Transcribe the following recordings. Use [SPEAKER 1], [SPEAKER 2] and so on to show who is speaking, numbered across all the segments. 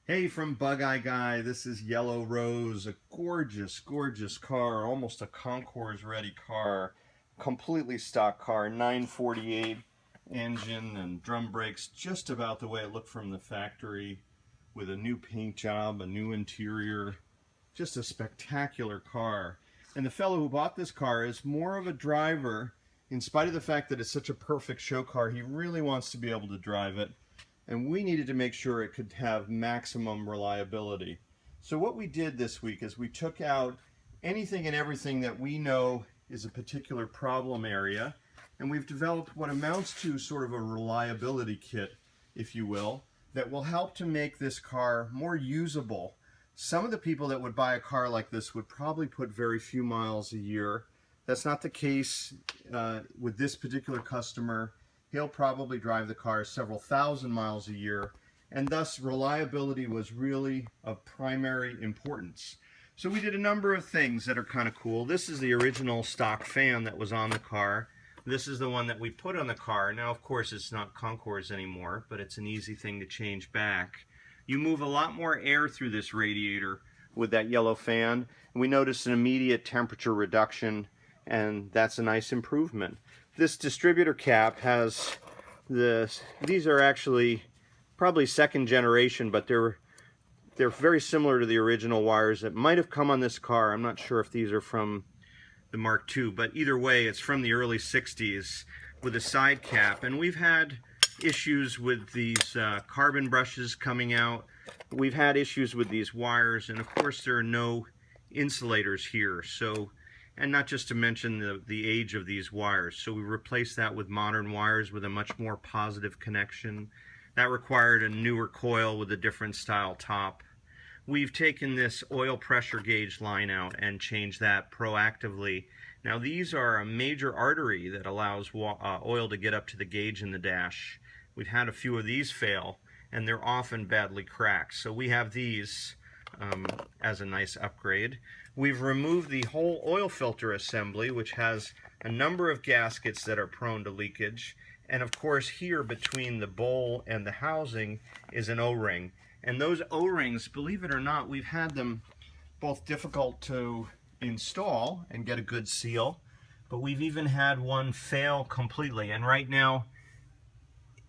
[SPEAKER 1] Hey, from Bugeye Guy, this is Yellow Rose, a gorgeous, gorgeous car, almost a concours-ready car, completely stock car, 948 engine and drum brakes, just about the way it looked from the factory, with a new paint job, a new interior, just a spectacular car. And the fellow who bought this car is more of a driver, in spite of the fact that it's such a perfect show car, he really wants to be able to drive it. And we needed to make sure it could have maximum reliability. So what we did this week is we took out anything and everything that we know is a particular problem area, and we've developed what amounts to sort of a reliability kit, if you will, that will help to make this car more usable. Some of the people that would buy a car like this would probably put very few miles a year. That's not the case with this particular customer. He'll probably drive the car several thousand miles a year, and thus reliability was really of primary importance. So we did a number of things that are kind of cool. This is the original stock fan that was on the car. This is the one that we put on the car. Now, of course, it's not concours anymore, but it's an easy thing to change back. You move a lot more air through this radiator with that yellow fan, and we noticed an immediate temperature reduction, and that's a nice improvement. This distributor cap has this. These are actually probably second generation, but they're very similar to the original wires that might have come on this car. I'm not sure if these are from the Mark II, but either way, it's from the early 60s with a side cap. And we've had issues with these carbon brushes coming out. We've had issues with these wires, and of course there are no insulators here. And not just to mention the age of these wires. So we replaced that with modern wires with a much more positive connection. That required a newer coil with a different style top. We've taken this oil pressure gauge line out and changed that proactively. Now these are a major artery that allows oil to get up to the gauge in the dash. We've had a few of these fail, and they're often badly cracked. So we have these as a nice upgrade. We've removed the whole oil filter assembly, which has a number of gaskets that are prone to leakage. And of course here between the bowl and the housing is an O-ring. And those O-rings, believe it or not, we've had them both difficult to install and get a good seal, but we've even had one fail completely. And right now,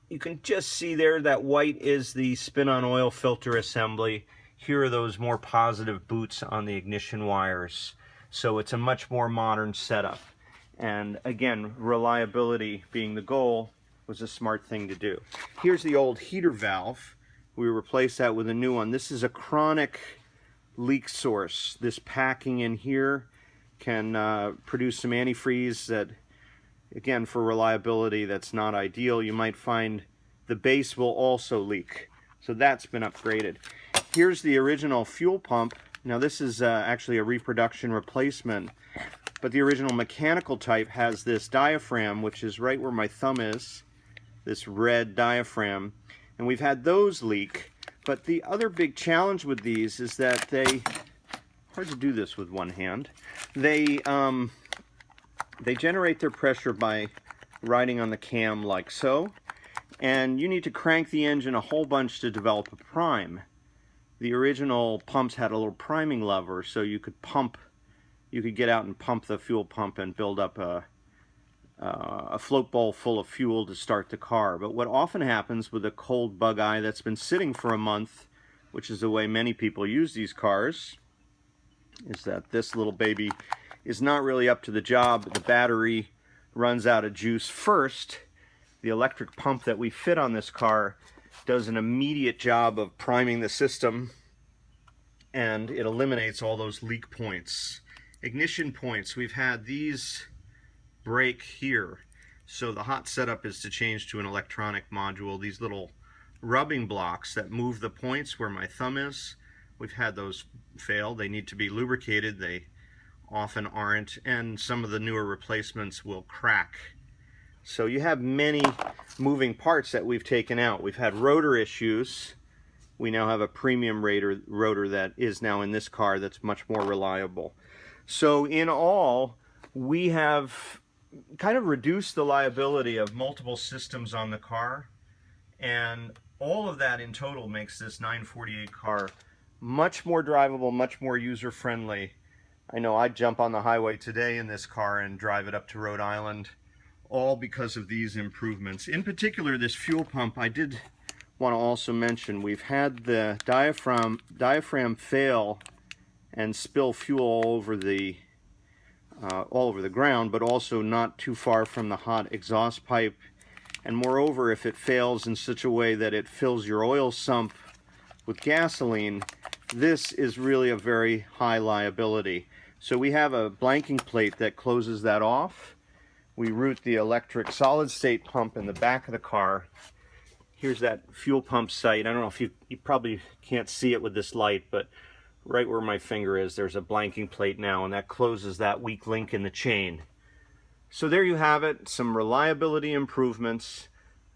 [SPEAKER 1] you can just see there that white is the spin-on oil filter assembly. Here are those more positive boots on the ignition wires. So it's a much more modern setup. And again, reliability being the goal was a smart thing to do. Here's the old heater valve. We replaced that with a new one. This is a chronic leak source. This packing in here can produce some antifreeze that, again, for reliability, that's not ideal. You might find the base will also leak. So that's been upgraded. Here's the original fuel pump. Now this is actually a reproduction replacement, but the original mechanical type has this diaphragm, which is right where my thumb is, this red diaphragm, and we've had those leak. But the other big challenge with these is that hard to do this with one hand, they generate their pressure by riding on the cam like so, and you need to crank the engine a whole bunch to develop a prime. The original pumps had a little priming lever, so you could get out and pump the fuel pump and build up a float bowl full of fuel to start the car. But what often happens with a cold Bugeye that's been sitting for a month, which is the way many people use these cars, is that this little baby is not really up to the job. The battery runs out of juice first. The electric pump that we fit on this car does an immediate job of priming the system, and it eliminates all those leak points. Ignition points, we've had these break here. So the hot setup is to change to an electronic module. These little rubbing blocks that move the points where my thumb is, we've had those fail. They need to be lubricated. They often aren't, and some of the newer replacements will crack. So you have many moving parts that we've taken out. We've had rotor issues. We now have a premium rotor that is now in this car that's much more reliable. So in all, we have kind of reduced the liability of multiple systems on the car, and all of that in total makes this 948 car much more drivable, much more user-friendly. I know I'd jump on the highway today in this car and drive it up to Rhode Island, all because of these improvements. In particular, this fuel pump, I did want to also mention, we've had the diaphragm fail and spill fuel all over the ground, but also not too far from the hot exhaust pipe. And moreover, if it fails in such a way that it fills your oil sump with gasoline, this is really a very high liability. So we have a blanking plate that closes that off. We route the electric solid state pump in the back of the car. Here's that fuel pump site. I don't know if you probably can't see it with this light, but right where my finger is, there's a blanking plate now, and that closes that weak link in the chain. So there you have it, some reliability improvements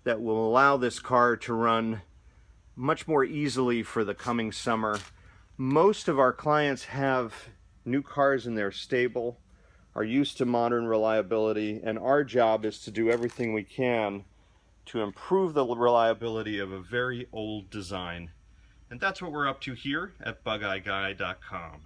[SPEAKER 1] that will allow this car to run much more easily for the coming summer. Most of our clients have new cars in their stable, are used to modern reliability, and our job is to do everything we can to improve the reliability of a very old design. And that's what we're up to here at BugeyeGuy.com.